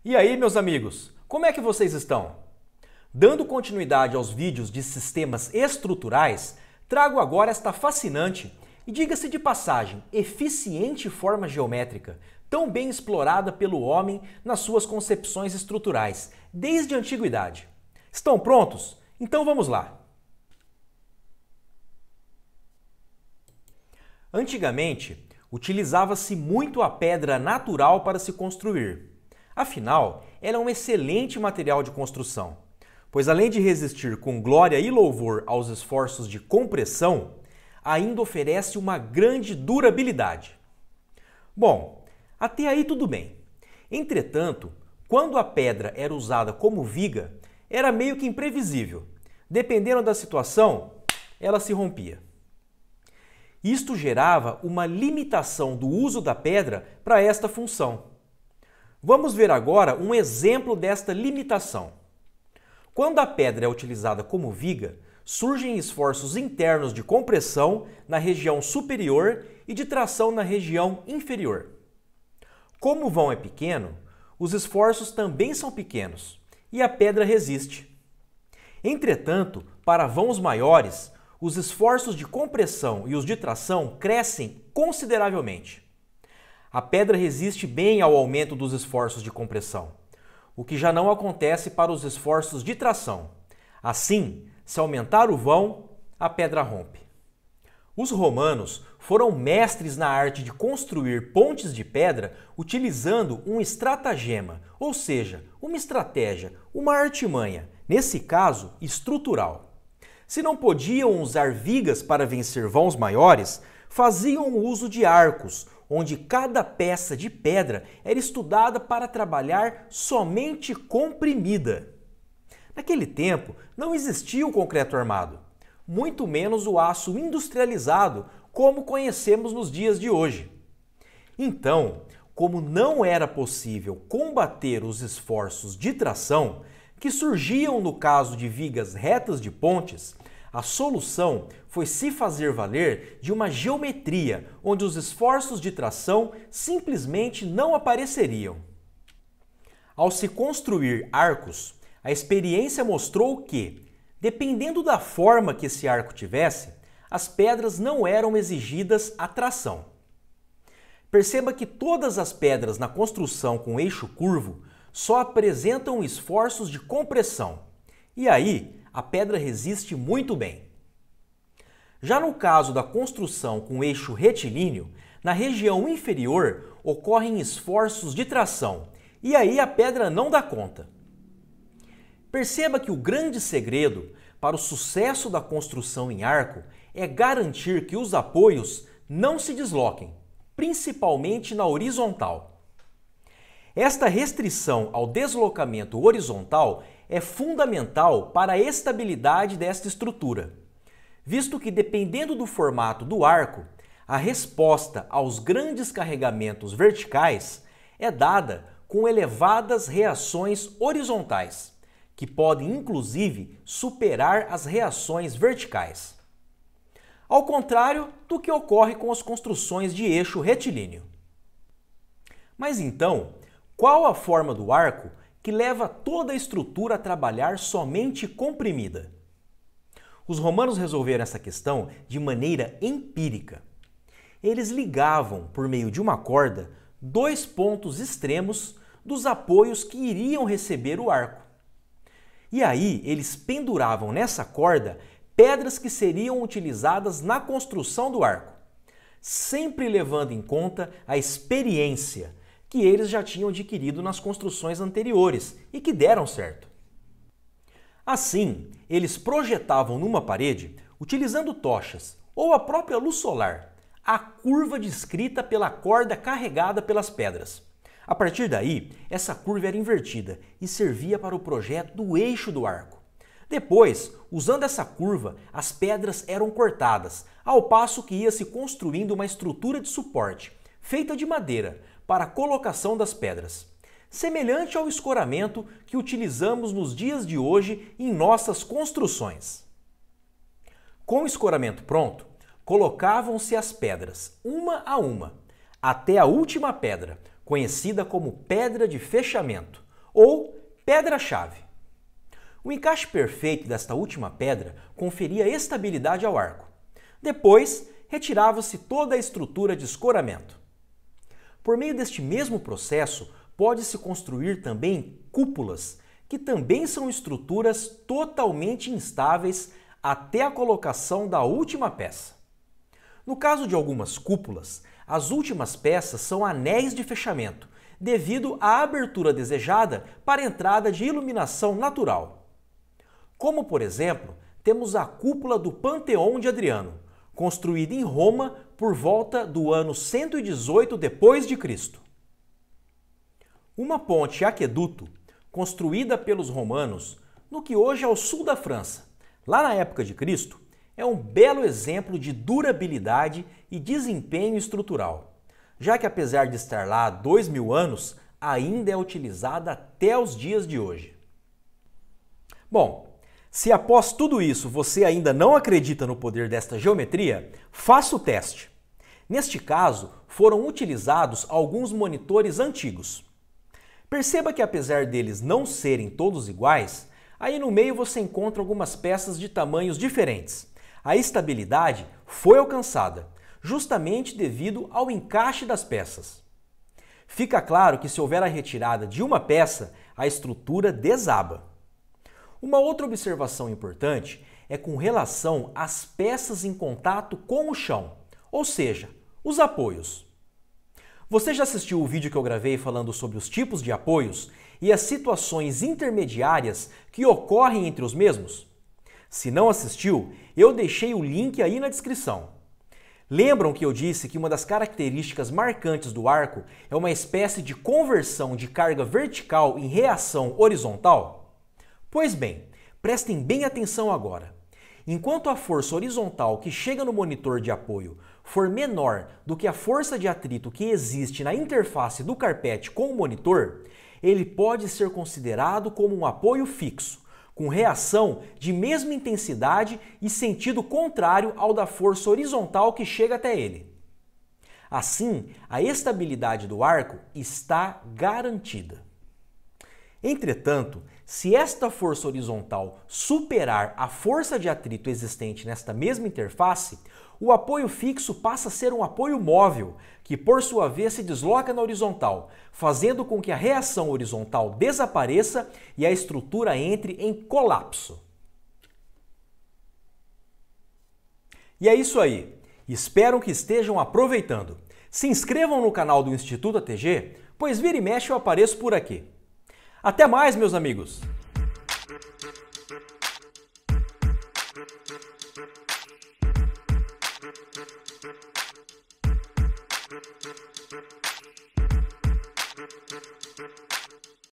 E aí, meus amigos, como é que vocês estão? Dando continuidade aos vídeos de sistemas estruturais, trago agora esta fascinante e, diga-se de passagem, eficiente forma geométrica, tão bem explorada pelo homem nas suas concepções estruturais, desde a antiguidade. Estão prontos? Então vamos lá! Antigamente, utilizava-se muito a pedra natural para se construir. Afinal, ela é um excelente material de construção, pois além de resistir com glória e louvor aos esforços de compressão, ainda oferece uma grande durabilidade. Bom, até aí tudo bem. Entretanto, quando a pedra era usada como viga, era meio que imprevisível. Dependendo da situação, ela se rompia. Isto gerava uma limitação do uso da pedra para esta função. Vamos ver agora um exemplo desta limitação. Quando a pedra é utilizada como viga, surgem esforços internos de compressão na região superior e de tração na região inferior. Como o vão é pequeno, os esforços também são pequenos e a pedra resiste. Entretanto, para vãos maiores, os esforços de compressão e os de tração crescem consideravelmente. A pedra resiste bem ao aumento dos esforços de compressão, o que já não acontece para os esforços de tração. Assim, se aumentar o vão, a pedra rompe. Os romanos foram mestres na arte de construir pontes de pedra utilizando um estratagema, ou seja, uma estratégia, uma artimanha, nesse caso, estrutural. Se não podiam usar vigas para vencer vãos maiores, faziam uso de arcos, onde cada peça de pedra era estudada para trabalhar somente comprimida. Naquele tempo, não existia o concreto armado, muito menos o aço industrializado, como conhecemos nos dias de hoje. Então, como não era possível combater os esforços de tração, que surgiam no caso de vigas retas de pontes, a solução foi se fazer valer de uma geometria onde os esforços de tração simplesmente não apareceriam. Ao se construir arcos, a experiência mostrou que, dependendo da forma que esse arco tivesse, as pedras não eram exigidas a tração. Perceba que todas as pedras na construção com eixo curvo só apresentam esforços de compressão, e aí a pedra resiste muito bem. Já no caso da construção com eixo retilíneo, na região inferior ocorrem esforços de tração, e aí a pedra não dá conta. Perceba que o grande segredo para o sucesso da construção em arco é garantir que os apoios não se desloquem, principalmente na horizontal. Esta restrição ao deslocamento horizontal é fundamental para a estabilidade desta estrutura, visto que, dependendo do formato do arco, a resposta aos grandes carregamentos verticais é dada com elevadas reações horizontais, que podem inclusive superar as reações verticais. Ao contrário do que ocorre com as construções de eixo retilíneo. Mas então, qual a forma do arco que leva toda a estrutura a trabalhar somente comprimida? Os romanos resolveram essa questão de maneira empírica. Eles ligavam, por meio de uma corda, dois pontos extremos dos apoios que iriam receber o arco. E aí eles penduravam nessa corda pedras que seriam utilizadas na construção do arco, sempre levando em conta a experiência que eles já tinham adquirido nas construções anteriores e que deram certo. Assim, eles projetavam numa parede, utilizando tochas ou a própria luz solar, a curva descrita pela corda carregada pelas pedras. A partir daí, essa curva era invertida e servia para o projeto do eixo do arco. Depois, usando essa curva, as pedras eram cortadas, ao passo que ia se construindo uma estrutura de suporte, feita de madeira, para a colocação das pedras, semelhante ao escoramento que utilizamos nos dias de hoje em nossas construções. Com o escoramento pronto, colocavam-se as pedras, uma a uma, até a última pedra, conhecida como pedra de fechamento ou pedra-chave. O encaixe perfeito desta última pedra conferia estabilidade ao arco. Depois, retirava-se toda a estrutura de escoramento. Por meio deste mesmo processo, pode-se construir também cúpulas, que também são estruturas totalmente instáveis até a colocação da última peça. No caso de algumas cúpulas, as últimas peças são anéis de fechamento, devido à abertura desejada para a entrada de iluminação natural. Como, por exemplo, temos a cúpula do Panteão de Adriano, construída em Roma por volta do ano 118 d.C. Uma ponte aqueduto, construída pelos romanos no que hoje é o sul da França, lá na época de Cristo, é um belo exemplo de durabilidade e desempenho estrutural, já que apesar de estar lá há 2000 anos, ainda é utilizada até os dias de hoje. Bom, se após tudo isso você ainda não acredita no poder desta geometria, faça o teste. Neste caso, foram utilizados alguns monitores antigos. Perceba que apesar deles não serem todos iguais, aí no meio você encontra algumas peças de tamanhos diferentes. A estabilidade foi alcançada, justamente devido ao encaixe das peças. Fica claro que se houver a retirada de uma peça, a estrutura desaba. Uma outra observação importante é com relação às peças em contato com o chão, ou seja, os apoios. Você já assistiu o vídeo que eu gravei falando sobre os tipos de apoios e as situações intermediárias que ocorrem entre os mesmos? Se não assistiu, eu deixei o link aí na descrição. Lembram que eu disse que uma das características marcantes do arco é uma espécie de conversão de carga vertical em reação horizontal? Pois bem, prestem bem atenção agora. Enquanto a força horizontal que chega no monitor de apoio for menor do que a força de atrito que existe na interface do carpete com o monitor, ele pode ser considerado como um apoio fixo, com reação de mesma intensidade e sentido contrário ao da força horizontal que chega até ele. Assim, a estabilidade do arco está garantida. Entretanto, se esta força horizontal superar a força de atrito existente nesta mesma interface, o apoio fixo passa a ser um apoio móvel, que por sua vez se desloca na horizontal, fazendo com que a reação horizontal desapareça e a estrutura entre em colapso. E é isso aí. Espero que estejam aproveitando. Se inscrevam no canal do Instituto ATG, pois vira e mexe eu apareço por aqui. Até mais, meus amigos!